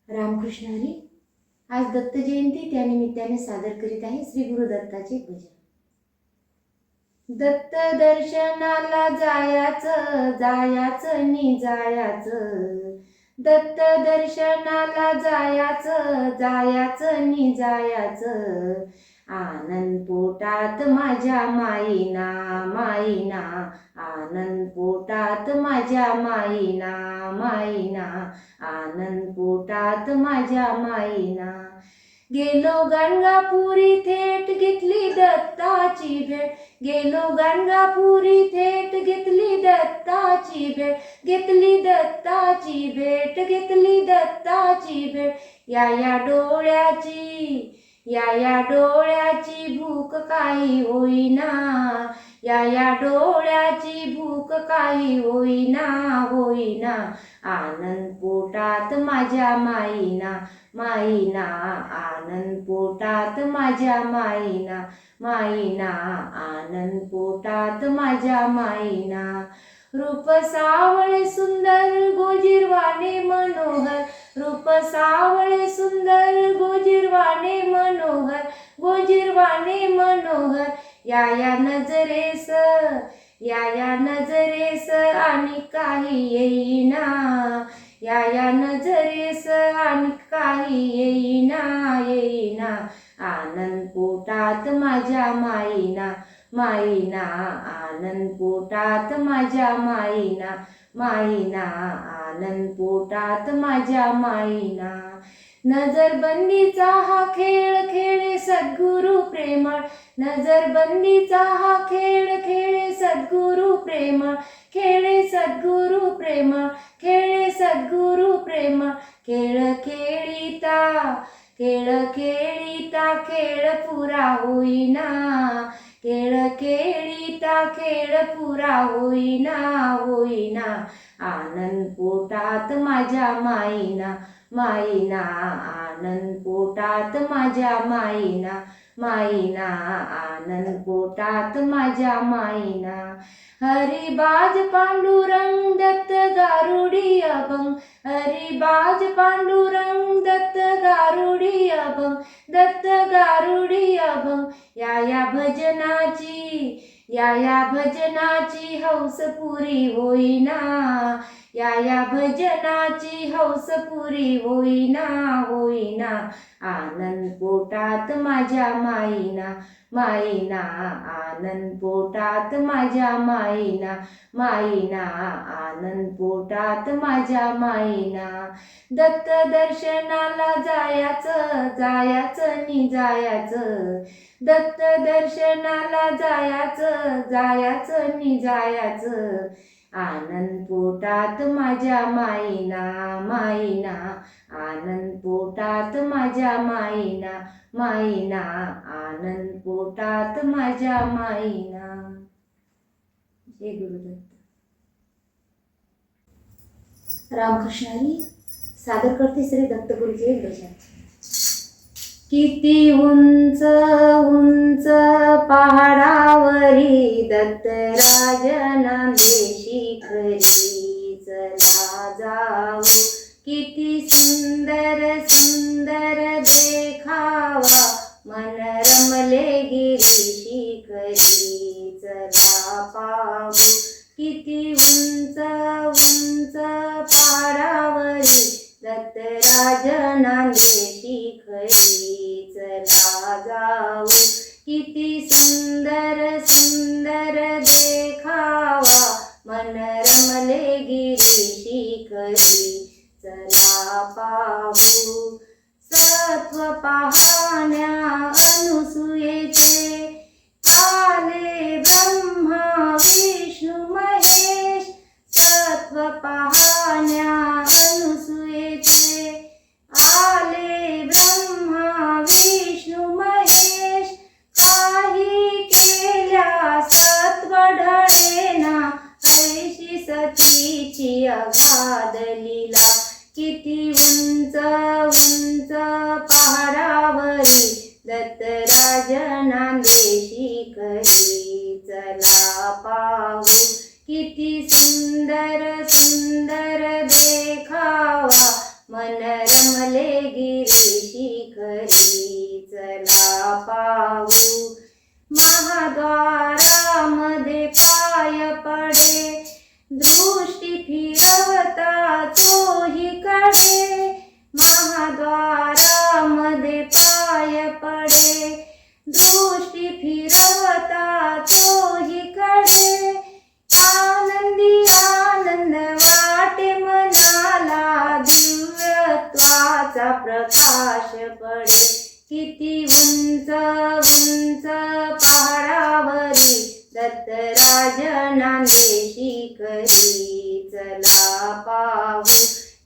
रामकृष्ण हरी. आज दत्त जयंती त्यानिमित्ताने सादर करीत आहे श्री गुरु दत्ताचे भजन. दत्त दर्शनाला जायाचं जायाचं नि जायाचं, दत्त दर्शनाला जायाचं जायाचं नि जायाचं, आनंद पोटात माझ्या माईना माईना, आनंद पोटात माझ्या माईना माईना, आनंद पोटात माझ्या माईना. गेलो गाणगापुरी थेट घेतली दत्ताची भेट, गेलो गाणगापुरी थेट घेतली दत्ताची भेट, घेतली दत्ताची भेट, घेतली दत्ताची भेट. या डोळ्याची या डोळ्याची भूक काही होईना, या डोळ्याची भूक काही होईना होईना, आनंद पोटात माझ्या माईना माईना, आनंद पोटात माझ्या माईना माईना, आनंद पोटात माझ्या माईना. रूप सावळे सुंदर गोजिरवाणे मनोहर, रूप सावळे सुंदर गोजिरवाणे मनोहर, गोजिरवाणे मनोहर. या नजरेस या नजरेस आणि काही येईना, या नजरेस आणि काही येईना येईना, आनंद पोटात माझ्या माईना माईना, आनंद पोटात माझ्या माईना माईना, आनंद पोटात माझ्या माईना. नजरबंदीचा हा खेळ खेळे सद्गुरु प्रेमळ, नजरबंदीचा हा खेळ खेळे सद्गुरु प्रेमळ, खेळे सद्गुरु प्रेमळ, खेळे सद्गुरु प्रेमळ. खेळ खेळीता खेळ खेळीता खेळ पुरा होईना, खेळ खेळीता खेळ पुरा होईना होईना, आनंद पोटात माझ्या माईना माईना, आनंद पोटात माझ्या माईना माईना, आनंद पोटात माझ्या माईना. हरिबाज पांडुरंग दत्त गारुडी अभंग, हरिबाज पांडुरंग दत्त गारुडी अभंग, दत्त गारुडी अभंग. या भजनाची या भजनाची हौस पुरी होईना, या भजनाची हौस पुरी होईना होईना, आनंद पोटात माझ्या माईना माईना, आनंद पोटात माझ्या माईना माईना, आनंद पोटात माझ्या माईना. दत्त दर्शनाला जायाचं जायाचं नि जायाचं, दत्त दर्शनाला जायाचं जायाचं नि जायाचं, आनंद पोटात माझ्या माईना माईना, आनंद पोटात माझ्या माईना माईना, आनंद पोटात माझ्या माईना. जय गुरुदत्त. रामकृष्ण हरी. सादर करते श्री दत्तगुरूचे एक भजन. किती उंच उंच पहाडावरी दत्तराज नांदेशी खरी, चला जाऊ किती सुंदर सुंदर देखावा, मन रमले गिरीशी खरी, चला पाहू किती उंच उंच पहाडावरी दत्तराज नांदेशी खरी, चला जाऊ किती सुंदर सुंदर देखावा, मन रमले गिरीशी खरी, चला पाहू. सत्व पाहण्या अनुसूयेचे, आले ब्रह्मा विष्णू महेश, सत्व पाहण्या अनुसूयेचे, आले ब्रह्मा विष्णू महेश. काही केल्या सत्व ढळेना, ऐशी सतीची अगाध लीला. किती उंच उंच पहाडावरी दत्तराज नांदेशी खरी, चला पाहू किती सुंदर सुंदर देखावा, मन रमले गिरी शिखरी चला पाहू महाद्वारामध्ये पाय पडे दृष्टी फिरवता तोही कडे महाद्वारामध्ये पाय पडे दृष्टी फिरवता तोही कडे आनंदी आनंद वाटे मनाला दिव्यत्वाचा प्रकाश पडे किती उंच उंच पहाडावरी दत्तराज नांदे शिखरी चला पाहू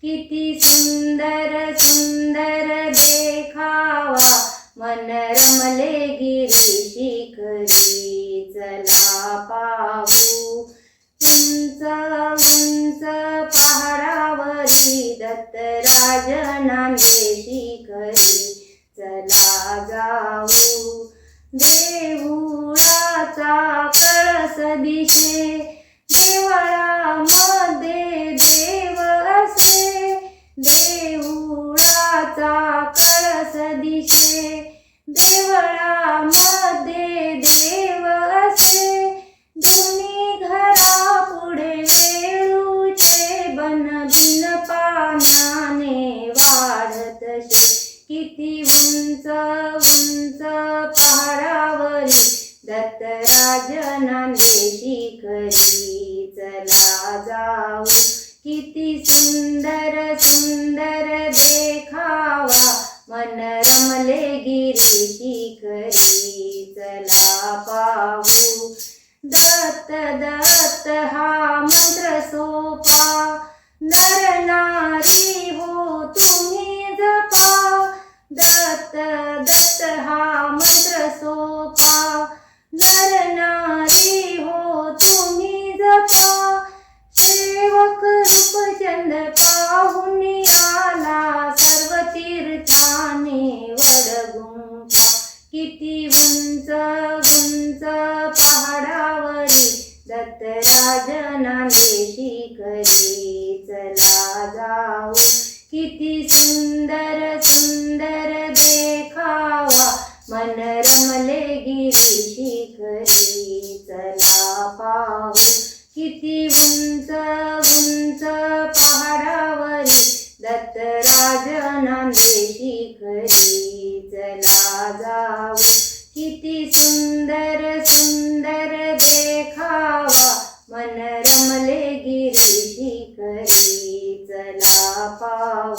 किती सुंदर सुंदर देखावा मन रमले गिरी शिखरी चला पाहू उंच उंच पहाडावरी दत्तराज नांदे शिखरी चला जाऊ देऊळाचा कळस दिसे देवळामध्ये देव असे देऊळाचा कळस दिसे देवळामध्ये देव असे दोन्ही घरा पुढे वेळूचे बन बिन पानाने वाढतसे किती उंच उंच पहाडावरी दत्तराज नांदे शिखरी चला जाऊ किती सुंदर सुंदर देखावा मन रमले गिरी शिखरी चला पाहू दत्त दत्त हा मंत्र सोपा नर नारी हो तुम्ही जपा दत्त दत्त हा मंत्र सोपा नर नारी हो तुम्ही जपा सेवक रूपचंद पाहून आला सर्व तीर्थाने वडगुंफा किती उंच उंच पहाडावरी दत्तराज नांदे शिखरी चला जाऊ किती सुंदर सुंदर देखावा मन रमले गिरी शिखरी चला पाहू किती उंच उंच पहाडावरी दत्तराज नांदे शिखरी चला जाऊ किती सुंदर सुंदर देखावा मन रमले गिरी शिखरी चला पाहू